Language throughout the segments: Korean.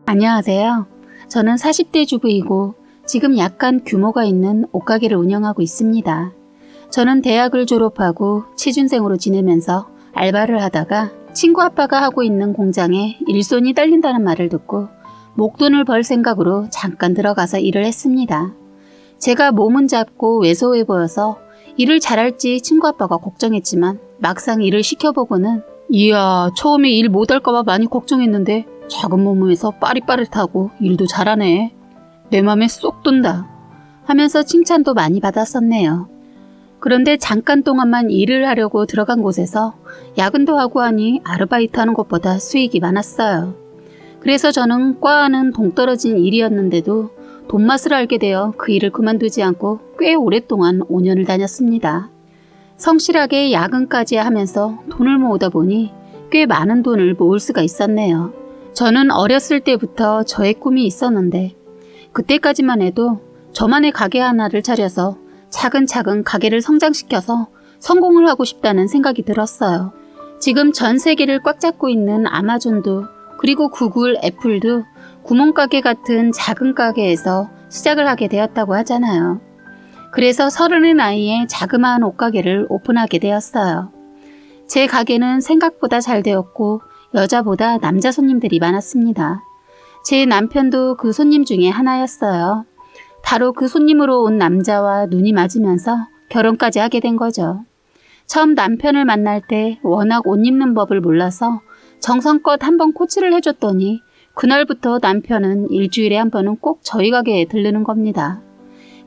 안녕하세요. 저는 40대 주부이고 지금 약간 규모가 있는 옷가게를 운영하고 있습니다. 저는 대학을 졸업하고 취준생으로 지내면서 알바를 하다가 친구 아빠가 하고 있는 공장에 일손이 딸린다는 말을 듣고 목돈을 벌 생각으로 잠깐 들어가서 일을 했습니다. 제가 몸은 작고 왜소해 보여서 일을 잘할지 친구 아빠가 걱정했지만 막상 일을 시켜보고는 이야, 처음에 일 못할까봐 많이 걱정했는데 작은 몸에서 빠릿빠릿하고 일도 잘하네. 내 맘에 쏙 든다 하면서 칭찬도 많이 받았었네요. 그런데 잠깐 동안만 일을 하려고 들어간 곳에서 야근도 하고 하니 아르바이트 하는 것보다 수익이 많았어요. 그래서 저는 과하는 동떨어진 일이었는데도 돈맛을 알게 되어 그 일을 그만두지 않고 꽤 오랫동안 5년을 다녔습니다. 성실하게 야근까지 하면서 돈을 모으다 보니 꽤 많은 돈을 모을 수가 있었네요. 저는 어렸을 때부터 저의 꿈이 있었는데 그때까지만 해도 저만의 가게 하나를 차려서 차근차근 가게를 성장시켜서 성공을 하고 싶다는 생각이 들었어요. 지금 전 세계를 꽉 잡고 있는 아마존도 그리고 구글, 애플도 구멍가게 같은 작은 가게에서 시작을 하게 되었다고 하잖아요. 그래서 30의 나이에 자그마한 옷가게를 오픈하게 되었어요. 제 가게는 생각보다 잘 되었고 여자보다 남자 손님들이 많았습니다. 제 남편도 그 손님 중에 하나였어요. 바로 그 손님으로 온 남자와 눈이 맞으면서 결혼까지 하게 된 거죠. 처음 남편을 만날 때 워낙 옷 입는 법을 몰라서 정성껏 한번 코치를 해줬더니 그날부터 남편은 일주일에 한 번은 꼭 저희 가게에 들르는 겁니다.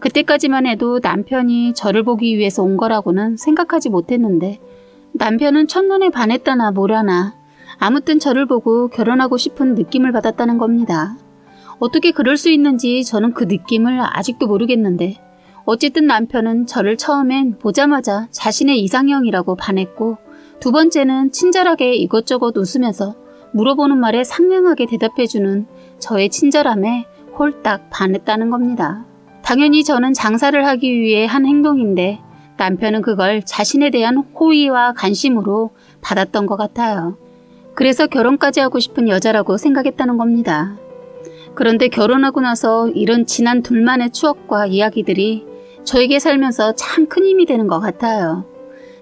그때까지만 해도 남편이 저를 보기 위해서 온 거라고는 생각하지 못했는데 남편은 첫눈에 반했다나 뭐라나 아무튼 저를 보고 결혼하고 싶은 느낌을 받았다는 겁니다. 어떻게 그럴 수 있는지 저는 그 느낌을 아직도 모르겠는데 어쨌든 남편은 저를 처음엔 보자마자 자신의 이상형이라고 반했고 두 번째는 친절하게 이것저것 웃으면서 물어보는 말에 상냥하게 대답해주는 저의 친절함에 홀딱 반했다는 겁니다. 당연히 저는 장사를 하기 위해 한 행동인데 남편은 그걸 자신에 대한 호의와 관심으로 받았던 것 같아요. 그래서 결혼까지 하고 싶은 여자라고 생각했다는 겁니다. 그런데 결혼하고 나서 이런 지난 둘만의 추억과 이야기들이 저에게 살면서 참 큰 힘이 되는 것 같아요.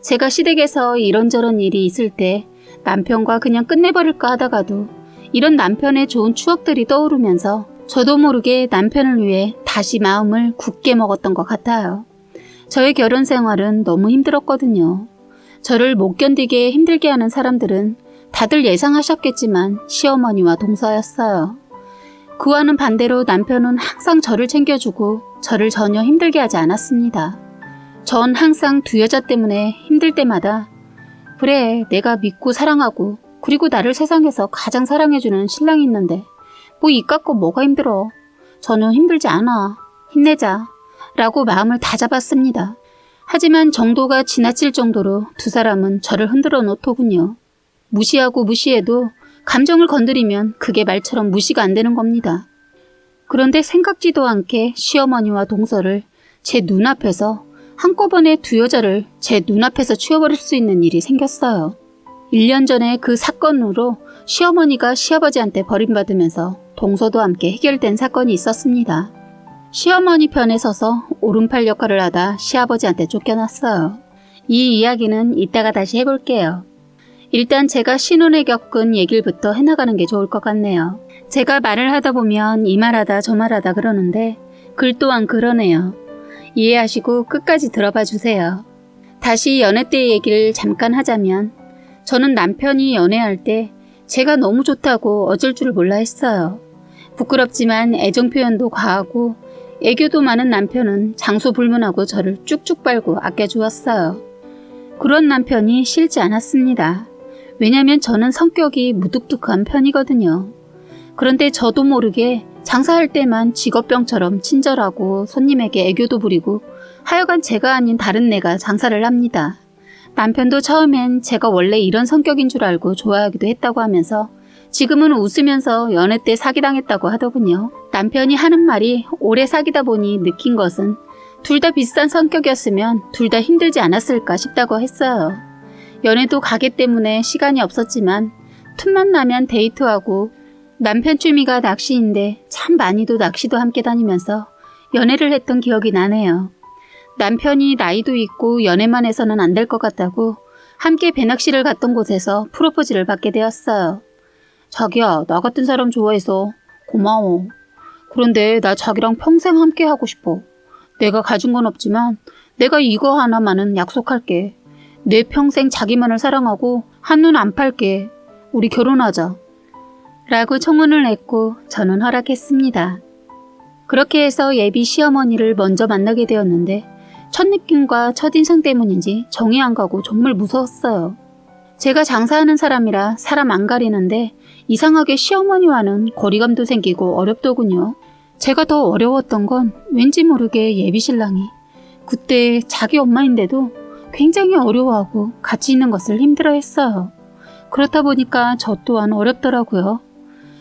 제가 시댁에서 이런저런 일이 있을 때 남편과 그냥 끝내버릴까 하다가도 이런 남편의 좋은 추억들이 떠오르면서 저도 모르게 남편을 위해 다시 마음을 굳게 먹었던 것 같아요. 저의 결혼 생활은 너무 힘들었거든요. 저를 못 견디게 힘들게 하는 사람들은 다들 예상하셨겠지만 시어머니와 동서였어요. 그와는 반대로 남편은 항상 저를 챙겨주고 저를 전혀 힘들게 하지 않았습니다. 전 항상 두 여자 때문에 힘들 때마다 그래, 내가 믿고 사랑하고 그리고 나를 세상에서 가장 사랑해주는 신랑이 있는데 뭐 이 깎고 뭐가 힘들어. 전혀 힘들지 않아. 힘내자. 라고 마음을 다잡았습니다. 하지만 정도가 지나칠 정도로 두 사람은 저를 흔들어 놓더군요. 무시하고 무시해도 감정을 건드리면 그게 말처럼 무시가 안 되는 겁니다. 그런데 생각지도 않게 시어머니와 동서를 제 눈앞에서 한꺼번에 두 여자를 제 눈앞에서 치워버릴 수 있는 일이 생겼어요. 1년 전에 그 사건으로 시어머니가 시아버지한테 버림받으면서 동서도 함께 해결된 사건이 있었습니다. 시어머니 편에 서서 오른팔 역할을 하다 시아버지한테 쫓겨났어요. 이 이야기는 이따가 다시 해볼게요. 일단 제가 신혼에 겪은 얘기부터 해나가는 게 좋을 것 같네요. 제가 말을 하다 보면 이 말하다 저 말하다 그러는데 글 또한 그러네요. 이해하시고 끝까지 들어봐 주세요. 다시 연애 때 얘기를 잠깐 하자면 저는 남편이 연애할 때 제가 너무 좋다고 어쩔 줄 몰라 했어요. 부끄럽지만 애정 표현도 과하고 애교도 많은 남편은 장소 불문하고 저를 쭉쭉 빨고 아껴주었어요. 그런 남편이 싫지 않았습니다. 왜냐면 저는 성격이 무뚝뚝한 편이거든요. 그런데 저도 모르게 장사할 때만 직업병처럼 친절하고 손님에게 애교도 부리고 하여간 제가 아닌 다른 애가 장사를 합니다. 남편도 처음엔 제가 원래 이런 성격인 줄 알고 좋아하기도 했다고 하면서 지금은 웃으면서 연애 때 사기당했다고 하더군요. 남편이 하는 말이 오래 사귀다 보니 느낀 것은 둘 다 비슷한 성격이었으면 둘 다 힘들지 않았을까 싶다고 했어요. 연애도 가게 때문에 시간이 없었지만 틈만 나면 데이트하고 남편 취미가 낚시인데 참 많이도 낚시도 함께 다니면서 연애를 했던 기억이 나네요. 남편이 나이도 있고 연애만 해서는 안 될 것 같다고 함께 배낚시를 갔던 곳에서 프로포즈를 받게 되었어요. 자기야, 나 같은 사람 좋아해서 고마워. 그런데 나 자기랑 평생 함께 하고 싶어. 내가 가진 건 없지만 내가 이거 하나만은 약속할게. 내 평생 자기만을 사랑하고 한눈 안 팔게. 우리 결혼하자. 라고 청혼을 했고 저는 허락했습니다. 그렇게 해서 예비 시어머니를 먼저 만나게 되었는데 첫 느낌과 첫인상 때문인지 정이 안 가고 정말 무서웠어요. 제가 장사하는 사람이라 사람 안 가리는데 이상하게 시어머니와는 거리감도 생기고 어렵더군요. 제가 더 어려웠던 건 왠지 모르게 예비 신랑이 그때 자기 엄마인데도 굉장히 어려워하고 같이 있는 것을 힘들어했어요. 그렇다 보니까 저 또한 어렵더라고요.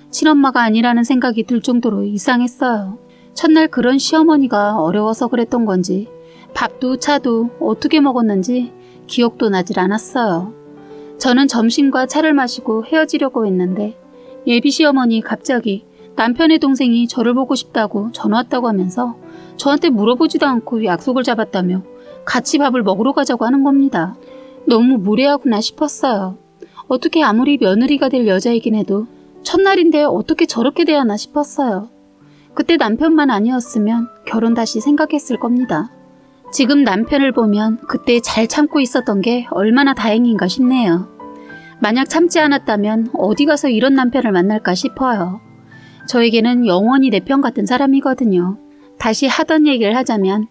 친엄마가 아니라는 생각이 들 정도로 이상했어요. 첫날 그런 시어머니가 어려워서 그랬던 건지 밥도 차도 어떻게 먹었는지 기억도 나질 않았어요. 저는 점심과 차를 마시고 헤어지려고 했는데 예비 시어머니 갑자기 남편의 동생이 저를 보고 싶다고 전화 왔다고 하면서 저한테 물어보지도 않고 약속을 잡았다며 같이 밥을 먹으러 가자고 하는 겁니다. 너무 무례하구나 싶었어요. 어떻게 아무리 며느리가 될 여자이긴 해도 첫날인데 어떻게 저렇게 대하나 싶었어요. 그때 남편만 아니었으면 결혼 다시 생각했을 겁니다. 지금 남편을 보면 그때 잘 참고 있었던 게 얼마나 다행인가 싶네요. 만약 참지 않았다면 어디 가서 이런 남편을 만날까 싶어요. 저에게는 영원히 내 편 같은 사람이거든요. 다시 하던 얘기를 하자면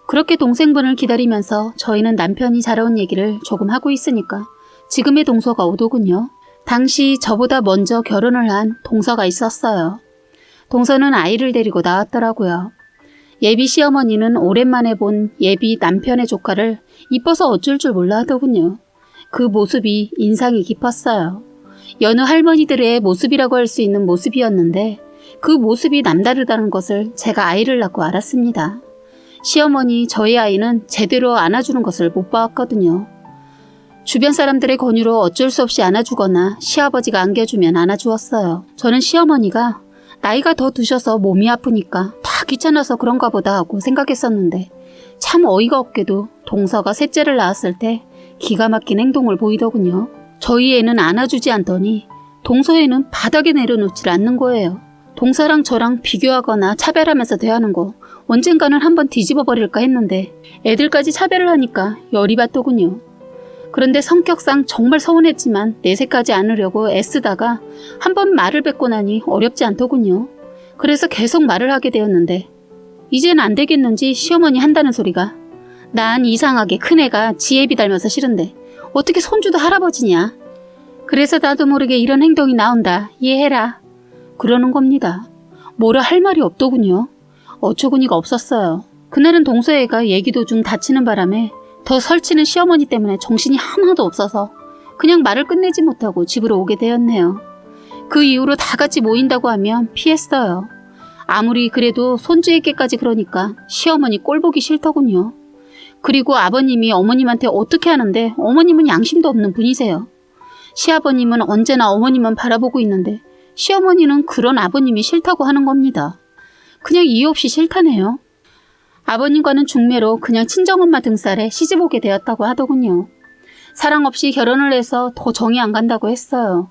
그렇게 동생분을 기다리면서 저희는 남편이 자라온 얘기를 조금 하고 있으니까 지금의 동서가 오더군요. 당시 저보다 먼저 결혼을 한 동서가 있었어요. 동서는 아이를 데리고 나왔더라고요. 예비 시어머니는 오랜만에 본 예비 남편의 조카를 이뻐서 어쩔 줄 몰라 하더군요. 그 모습이 인상이 깊었어요. 여느 할머니들의 모습이라고 할 수 있는 모습이었는데 그 모습이 남다르다는 것을 제가 아이를 낳고 알았습니다. 시어머니 저희 아이는 제대로 안아주는 것을 못 봤거든요. 주변 사람들의 권유로 어쩔 수 없이 안아주거나 시아버지가 안겨주면 안아주었어요. 저는 시어머니가 나이가 더 드셔서 몸이 아프니까 다 귀찮아서 그런가 보다 하고 생각했었는데 참 어이가 없게도 동서가 셋째를 낳았을 때 기가 막힌 행동을 보이더군요. 저희 애는 안아주지 않더니 동서 애는 바닥에 내려놓질 않는 거예요. 동서랑 저랑 비교하거나 차별하면서 대하는 거 언젠가는 한번 뒤집어 버릴까 했는데 애들까지 차별을 하니까 열이 받더군요. 그런데 성격상 정말 서운했지만 내색하지 않으려고 애쓰다가 한번 말을 뱉고 나니 어렵지 않더군요. 그래서 계속 말을 하게 되었는데 이젠 안 되겠는지 시어머니 한다는 소리가 난 이상하게 큰애가 지애비 닮아서 싫은데 어떻게 손주도 할아버지냐. 그래서 나도 모르게 이런 행동이 나온다. 이해해라. 그러는 겁니다. 뭐라 할 말이 없더군요. 어처구니가 없었어요. 그날은 동서애가 얘기 도중 다치는 바람에 더 설치는 시어머니 때문에 정신이 하나도 없어서 그냥 말을 끝내지 못하고 집으로 오게 되었네요. 그 이후로 다 같이 모인다고 하면 피했어요. 아무리 그래도 손주에게까지 그러니까 시어머니 꼴보기 싫더군요. 그리고 아버님이 어머님한테 어떻게 하는데 어머님은 양심도 없는 분이세요. 시아버님은 언제나 어머님만 바라보고 있는데 시어머니는 그런 아버님이 싫다고 하는 겁니다. 그냥 이유 없이 싫다네요. 아버님과는 중매로 그냥 친정엄마 등살에 시집 오게 되었다고 하더군요. 사랑 없이 결혼을 해서 더 정이 안 간다고 했어요.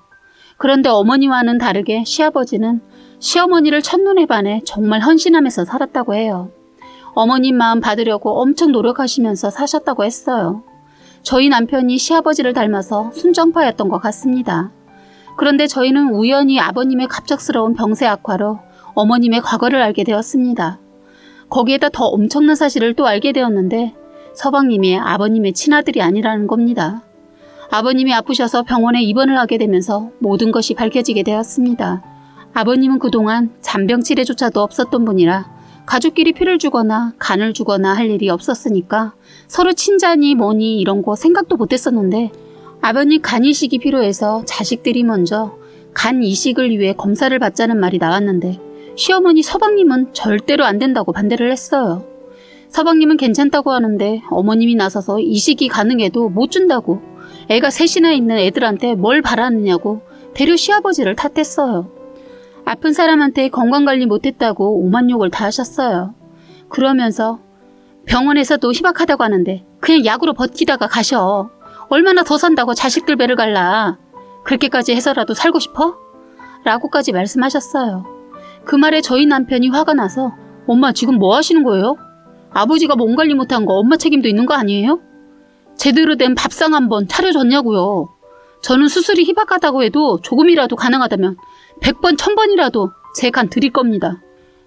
그런데 어머니와는 다르게 시아버지는 시어머니를 첫눈에 반해 정말 헌신하면서 살았다고 해요. 어머님 마음 받으려고 엄청 노력하시면서 사셨다고 했어요. 저희 남편이 시아버지를 닮아서 순정파였던 것 같습니다. 그런데 저희는 우연히 아버님의 갑작스러운 병세 악화로 어머님의 과거를 알게 되었습니다. 거기에다 더 엄청난 사실을 또 알게 되었는데 서방님이 아버님의 친아들이 아니라는 겁니다. 아버님이 아프셔서 병원에 입원을 하게 되면서 모든 것이 밝혀지게 되었습니다. 아버님은 그동안 잔병 치레조차도 없었던 분이라 가족끼리 피를 주거나 간을 주거나 할 일이 없었으니까 서로 친자니 뭐니 이런 거 생각도 못했었는데 아버님 간 이식이 필요해서 자식들이 먼저 간 이식을 위해 검사를 받자는 말이 나왔는데 시어머니 서방님은 절대로 안 된다고 반대를 했어요. 서방님은 괜찮다고 하는데 어머님이 나서서 이식이 가능해도 못 준다고 애가 셋이나 있는 애들한테 뭘 바라느냐고 대려 시아버지를 탓했어요. 아픈 사람한테 건강관리 못했다고 오만 욕을 다 하셨어요. 그러면서 병원에서도 희박하다고 하는데 그냥 약으로 버티다가 가셔. 얼마나 더 산다고 자식들 배를 갈라. 그렇게까지 해서라도 살고 싶어? 라고까지 말씀하셨어요. 그 말에 저희 남편이 화가 나서 엄마 지금 뭐 하시는 거예요? 아버지가 몸 관리 못한 거 엄마 책임도 있는 거 아니에요? 제대로 된 밥상 한번 차려줬냐고요. 저는 수술이 희박하다고 해도 조금이라도 가능하다면 100번 1000번이라도 제 간 드릴 겁니다.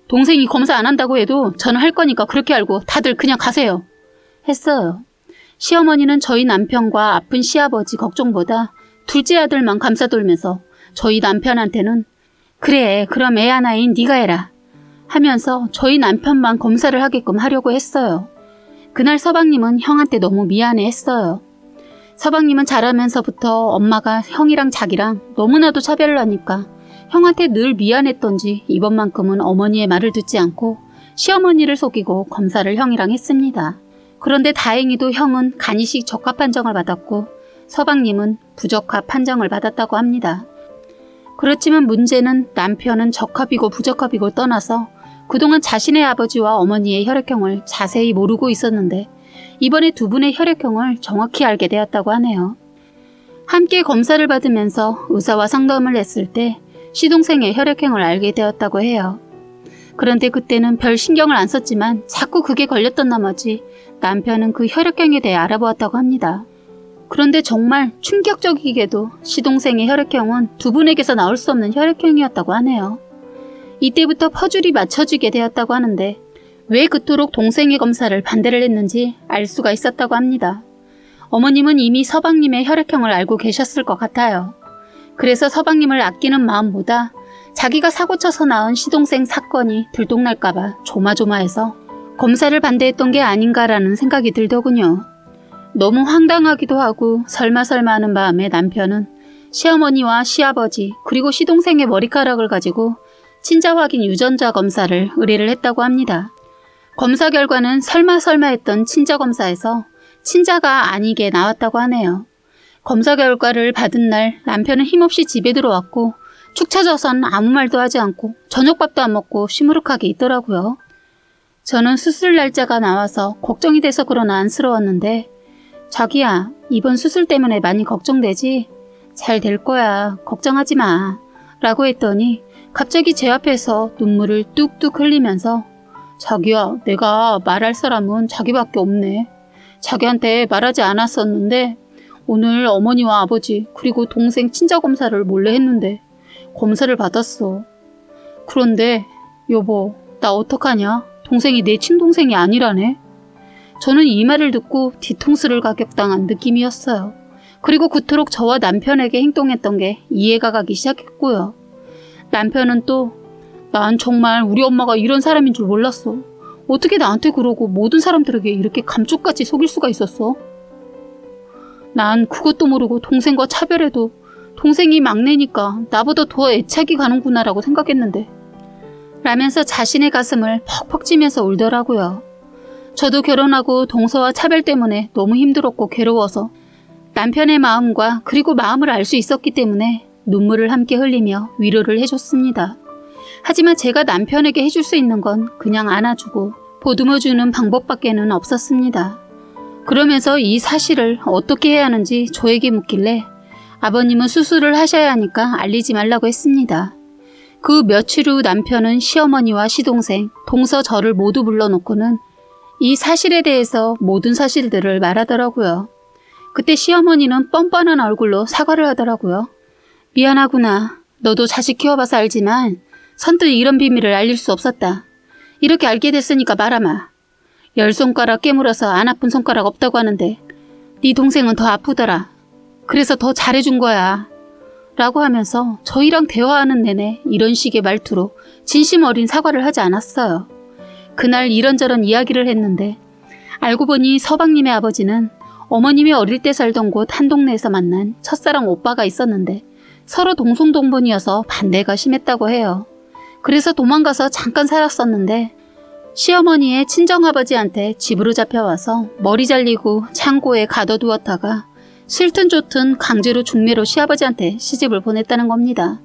동생이 검사 안 한다고 해도 저는 할 거니까 그렇게 알고 다들 그냥 가세요. 했어요. 시어머니는 저희 남편과 아픈 시아버지 걱정보다 둘째 아들만 감싸돌면서 저희 남편한테는 그래 그럼 애 하나인 네가 해라 하면서 저희 남편만 검사를 하게끔 하려고 했어요. 그날 서방님은 형한테 너무 미안해 했어요. 서방님은 자라면서부터 엄마가 형이랑 자기랑 너무나도 차별을 하니까 형한테 늘 미안했던지 이번만큼은 어머니의 말을 듣지 않고 시어머니를 속이고 검사를 형이랑 했습니다. 그런데 다행히도 형은 간이식 적합 판정을 받았고 서방님은 부적합 판정을 받았다고 합니다. 그렇지만 문제는 남편은 적합이고 부적합이고 떠나서 그동안 자신의 아버지와 어머니의 혈액형을 자세히 모르고 있었는데 이번에 두 분의 혈액형을 정확히 알게 되었다고 하네요. 함께 검사를 받으면서 의사와 상담을 했을 때 시동생의 혈액형을 알게 되었다고 해요. 그런데 그때는 별 신경을 안 썼지만 자꾸 그게 걸렸던 나머지 남편은 그 혈액형에 대해 알아보았다고 합니다. 그런데 정말 충격적이게도 시동생의 혈액형은 두 분에게서 나올 수 없는 혈액형이었다고 하네요. 이때부터 퍼즐이 맞춰지게 되었다고 하는데 왜 그토록 동생의 검사를 반대를 했는지 알 수가 있었다고 합니다. 어머님은 이미 서방님의 혈액형을 알고 계셨을 것 같아요. 그래서 서방님을 아끼는 마음보다 자기가 사고쳐서 낳은 시동생 사건이 들통날까봐 조마조마해서 검사를 반대했던 게 아닌가라는 생각이 들더군요. 너무 황당하기도 하고 설마 하는 마음에 남편은 시어머니와 시아버지 그리고 시동생의 머리카락을 가지고 친자 확인 유전자 검사를 의뢰를 했다고 합니다. 검사 결과는 설마 했던 친자 검사에서 친자가 아니게 나왔다고 하네요. 검사 결과를 받은 날 남편은 힘없이 집에 들어왔고 축 처져선 아무 말도 하지 않고 저녁밥도 안 먹고 시무룩하게 있더라고요. 저는 수술 날짜가 나와서 걱정이 돼서 그러나 안쓰러웠는데 자기야 이번 수술 때문에 많이 걱정되지? 잘 될 거야 걱정하지 마 라고 했더니 갑자기 제 앞에서 눈물을 뚝뚝 흘리면서 자기야 내가 말할 사람은 자기밖에 없네. 자기한테 말하지 않았었는데 오늘 어머니와 아버지 그리고 동생 친자검사를 몰래 했는데 검사를 받았어. 그런데 여보 나 어떡하냐? 동생이 내 친동생이 아니라네. 저는 이 말을 듣고 뒤통수를 가격당한 느낌이었어요. 그리고 그토록 저와 남편에게 행동했던 게 이해가 가기 시작했고요. 남편은 또 난 정말 우리 엄마가 이런 사람인 줄 몰랐어. 어떻게 나한테 그러고 모든 사람들에게 이렇게 감쪽같이 속일 수가 있었어? 난 그것도 모르고 동생과 차별해도 동생이 막내니까 나보다 더 애착이 가는구나라고 생각했는데 라면서 자신의 가슴을 퍽퍽 찌면서 울더라고요. 저도 결혼하고 동서와 차별 때문에 너무 힘들었고 괴로워서 남편의 마음과 그리고 마음을 알 수 있었기 때문에 눈물을 함께 흘리며 위로를 해줬습니다. 하지만 제가 남편에게 해줄 수 있는 건 그냥 안아주고 보듬어주는 방법밖에는 없었습니다. 그러면서 이 사실을 어떻게 해야 하는지 저에게 묻길래 아버님은 수술을 하셔야 하니까 알리지 말라고 했습니다. 그 며칠 후 남편은 시어머니와 시동생, 동서 저를 모두 불러놓고는 이 사실에 대해서 모든 사실들을 말하더라고요. 그때 시어머니는 뻔뻔한 얼굴로 사과를 하더라고요. 미안하구나. 너도 자식 키워봐서 알지만 선뜻 이런 비밀을 알릴 수 없었다. 이렇게 알게 됐으니까 말아마. 10손가락 깨물어서 안 아픈 손가락 없다고 하는데 네 동생은 더 아프더라. 그래서 더 잘해준 거야. 라고 하면서 저희랑 대화하는 내내 이런 식의 말투로 진심 어린 사과를 하지 않았어요. 그날 이런저런 이야기를 했는데 알고 보니 서방님의 아버지는 어머님이 어릴 때 살던 곳 한 동네에서 만난 첫사랑 오빠가 있었는데 서로 동송동본이어서 반대가 심했다고 해요. 그래서 도망가서 잠깐 살았었는데 시어머니의 친정아버지한테 집으로 잡혀와서 머리 잘리고 창고에 가둬두었다가 싫든 좋든 강제로 중매로 시아버지한테 시집을 보냈다는 겁니다.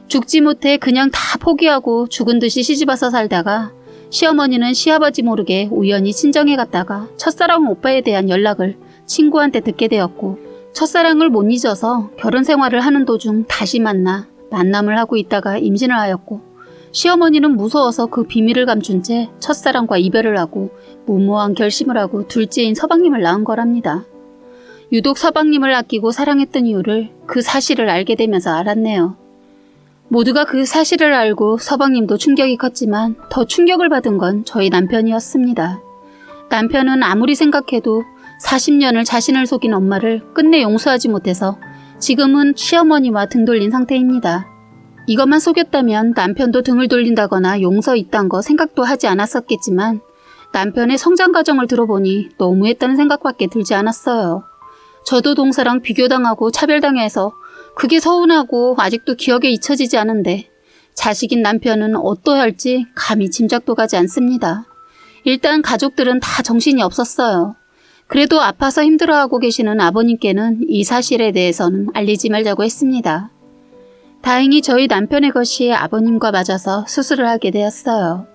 죽지 못해 그냥 다 포기하고 죽은 듯이 시집와서 살다가 시어머니는 시아버지 모르게 우연히 친정에 갔다가 첫사랑 오빠에 대한 연락을 친구한테 듣게 되었고 첫사랑을 못 잊어서 결혼 생활을 하는 도중 다시 만남을 하고 있다가 임신을 하였고 시어머니는 무서워서 그 비밀을 감춘 채 첫사랑과 이별을 하고 무모한 결심을 하고 둘째인 서방님을 낳은 거랍니다. 유독 서방님을 아끼고 사랑했던 이유를 그 사실을 알게 되면서 알았네요. 모두가 그 사실을 알고 서방님도 충격이 컸지만 더 충격을 받은 건 저희 남편이었습니다. 남편은 아무리 생각해도 40년을 자신을 속인 엄마를 끝내 용서하지 못해서 지금은 시어머니와 등 돌린 상태입니다. 이것만 속였다면 남편도 등을 돌린다거나 용서 이딴 거 생각도 하지 않았었겠지만 남편의 성장 과정을 들어보니 너무했다는 생각밖에 들지 않았어요. 저도 동서랑 비교당하고 차별당해서 그게 서운하고 아직도 기억에 잊혀지지 않은데 자식인 남편은 어떠할지 감히 짐작도 가지 않습니다. 일단 가족들은 다 정신이 없었어요. 그래도 아파서 힘들어하고 계시는 아버님께는 이 사실에 대해서는 알리지 말자고 했습니다. 다행히 저희 남편의 것이 아버님과 맞아서 수술을 하게 되었어요.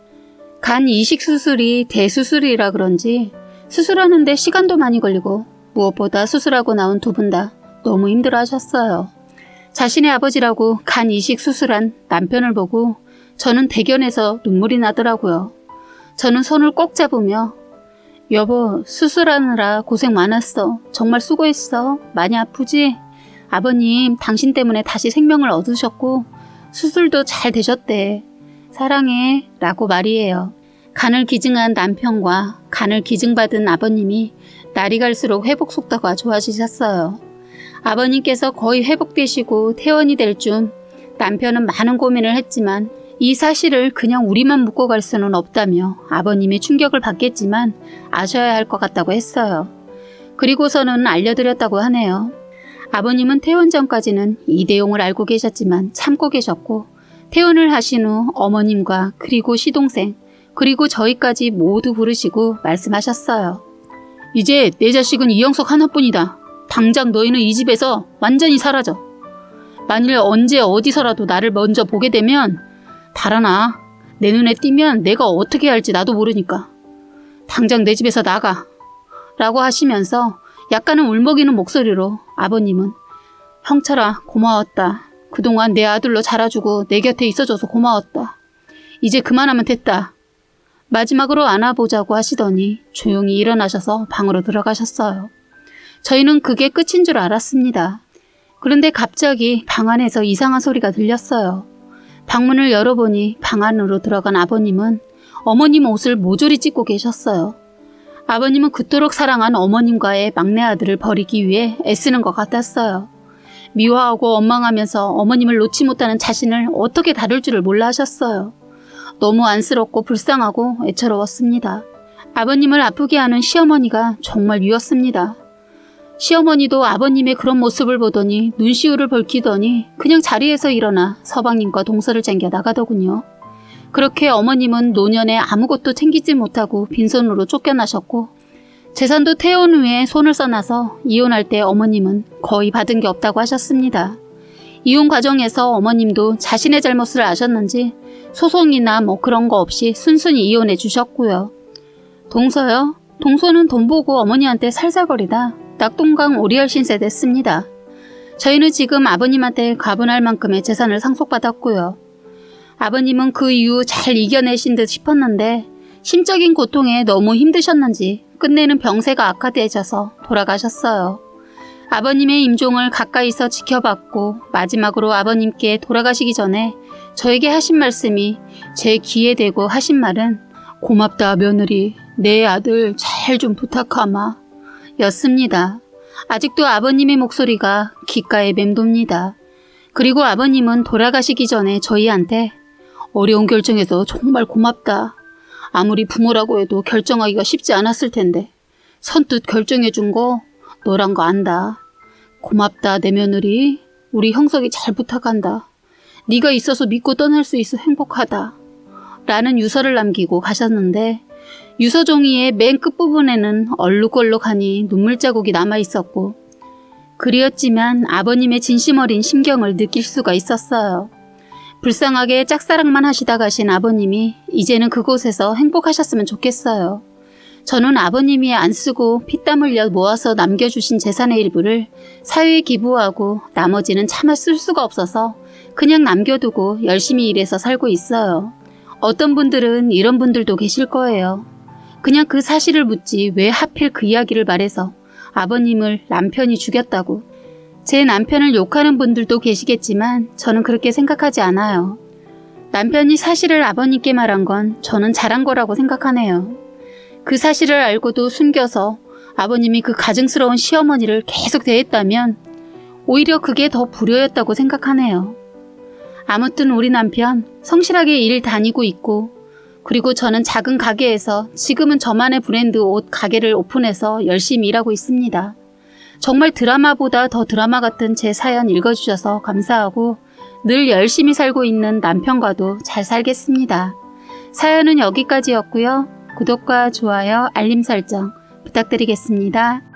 간 이식 수술이 대수술이라 그런지 수술하는데 시간도 많이 걸리고 무엇보다 수술하고 나온 두 분 다 너무 힘들어 하셨어요. 자신의 아버지라고 간 이식 수술한 남편을 보고 저는 대견해서 눈물이 나더라고요. 저는 손을 꼭 잡으며 여보, 수술하느라 고생 많았어. 정말 수고했어. 많이 아프지? 아버님, 당신 때문에 다시 생명을 얻으셨고 수술도 잘 되셨대. 사랑해. 라고 말이에요. 간을 기증한 남편과 간을 기증받은 아버님이 날이 갈수록 회복 속도가 좋아지셨어요. 아버님께서 거의 회복되시고 퇴원이 될 쯤 남편은 많은 고민을 했지만 이 사실을 그냥 우리만 묻고 갈 수는 없다며 아버님의 충격을 받겠지만 아셔야 할 것 같다고 했어요. 그리고서는 알려드렸다고 하네요. 아버님은 퇴원 전까지는 이 내용을 알고 계셨지만 참고 계셨고 퇴원을 하신 후 어머님과 그리고 시동생 그리고 저희까지 모두 부르시고 말씀하셨어요. 이제 내 자식은 이영석 하나뿐이다. 당장 너희는 이 집에서 완전히 사라져. 만일 언제 어디서라도 나를 먼저 보게 되면 달아나. 내 눈에 띄면 내가 어떻게 할지 나도 모르니까. 당장 내 집에서 나가. 라고 하시면서 약간은 울먹이는 목소리로 아버님은 형철아 고마웠다. 그동안 내 아들로 자라주고 내 곁에 있어줘서 고마웠다. 이제 그만하면 됐다. 마지막으로 안아보자고 하시더니 조용히 일어나셔서 방으로 들어가셨어요. 저희는 그게 끝인 줄 알았습니다. 그런데 갑자기 방 안에서 이상한 소리가 들렸어요. 방문을 열어보니 방 안으로 들어간 아버님은 어머님 옷을 모조리 찢고 계셨어요. 아버님은 그토록 사랑한 어머님과의 막내 아들을 버리기 위해 애쓰는 것 같았어요. 미워하고 원망하면서 어머님을 놓지 못하는 자신을 어떻게 다룰 줄을 몰라 하셨어요. 너무 안쓰럽고 불쌍하고 애처로웠습니다. 아버님을 아프게 하는 시어머니가 정말 미웠습니다. 시어머니도 아버님의 그런 모습을 보더니 눈시울을 벌키더니 그냥 자리에서 일어나 서방님과 동서를 챙겨 나가더군요. 그렇게 어머님은 노년에 아무것도 챙기지 못하고 빈손으로 쫓겨나셨고 재산도 퇴원 후에 손을 써놔서 이혼할 때 어머님은 거의 받은 게 없다고 하셨습니다. 이혼 과정에서 어머님도 자신의 잘못을 아셨는지 소송이나 뭐 그런 거 없이 순순히 이혼해 주셨고요. 동서요? 동서는 돈 보고 어머니한테 살살거리다 낙동강 오리알 신세 됐습니다. 저희는 지금 아버님한테 가분할 만큼의 재산을 상속받았고요. 아버님은 그 이후 잘 이겨내신 듯 싶었는데 심적인 고통에 너무 힘드셨는지 끝내는 병세가 악화되셔서 돌아가셨어요. 아버님의 임종을 가까이서 지켜봤고 마지막으로 아버님께 돌아가시기 전에 저에게 하신 말씀이 제 귀에 대고 하신 말은 고맙다 며느리 내 아들 잘 좀 부탁하마 였습니다. 아직도 아버님의 목소리가 귓가에 맴돕니다. 그리고 아버님은 돌아가시기 전에 저희한테 어려운 결정에서 정말 고맙다. 아무리 부모라고 해도 결정하기가 쉽지 않았을 텐데 선뜻 결정해준 거 너란 거 안다. 고맙다 내 며느리. 우리 형석이 잘 부탁한다. 네가 있어서 믿고 떠날 수 있어 행복하다. 라는 유서를 남기고 가셨는데 유서 종이의 맨 끝부분에는 얼룩얼룩하니 눈물 자국이 남아있었고 그리었지만 아버님의 진심 어린 심경을 느낄 수가 있었어요. 불쌍하게 짝사랑만 하시다 가신 아버님이 이제는 그곳에서 행복하셨으면 좋겠어요. 저는 아버님이 안 쓰고 피땀 흘려 모아서 남겨주신 재산의 일부를 사회에 기부하고 나머지는 차마 쓸 수가 없어서 그냥 남겨두고 열심히 일해서 살고 있어요. 어떤 분들은 이런 분들도 계실 거예요. 그냥 그 사실을 묻지 왜 하필 그 이야기를 말해서 아버님을 남편이 죽였다고. 제 남편을 욕하는 분들도 계시겠지만 저는 그렇게 생각하지 않아요. 남편이 사실을 아버님께 말한 건 저는 잘한 거라고 생각하네요. 그 사실을 알고도 숨겨서 아버님이 그 가증스러운 시어머니를 계속 대했다면 오히려 그게 더 불효였다고 생각하네요. 아무튼 우리 남편 성실하게 일 다니고 있고, 그리고 저는 작은 가게에서 지금은 저만의 브랜드 옷 가게를 오픈해서 열심히 일하고 있습니다. 정말 드라마보다 더 드라마 같은 제 사연 읽어주셔서 감사하고 늘 열심히 살고 있는 남편과도 잘 살겠습니다. 사연은 여기까지였고요. 구독과 좋아요, 알림 설정 부탁드리겠습니다.